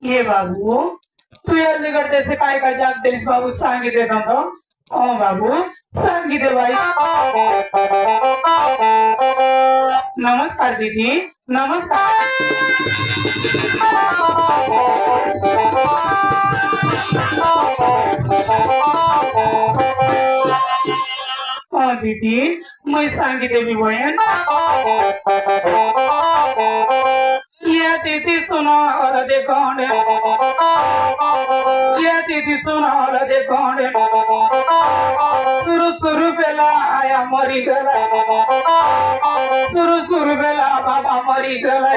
ये बाबू तू याकडे से काय काय जागतेस बाबू सांगितले ना ओ बाबू सांगितले बाई नमस्कार दीदी नमस्कार ओ दीदी मैं सांगितले मी बहन ये दीदी सुनो और देखो ये दीदी सुनो और देखो शुरू शुरू बेला आया मरी गला शुरू शुरू बेला बाबा मरी गला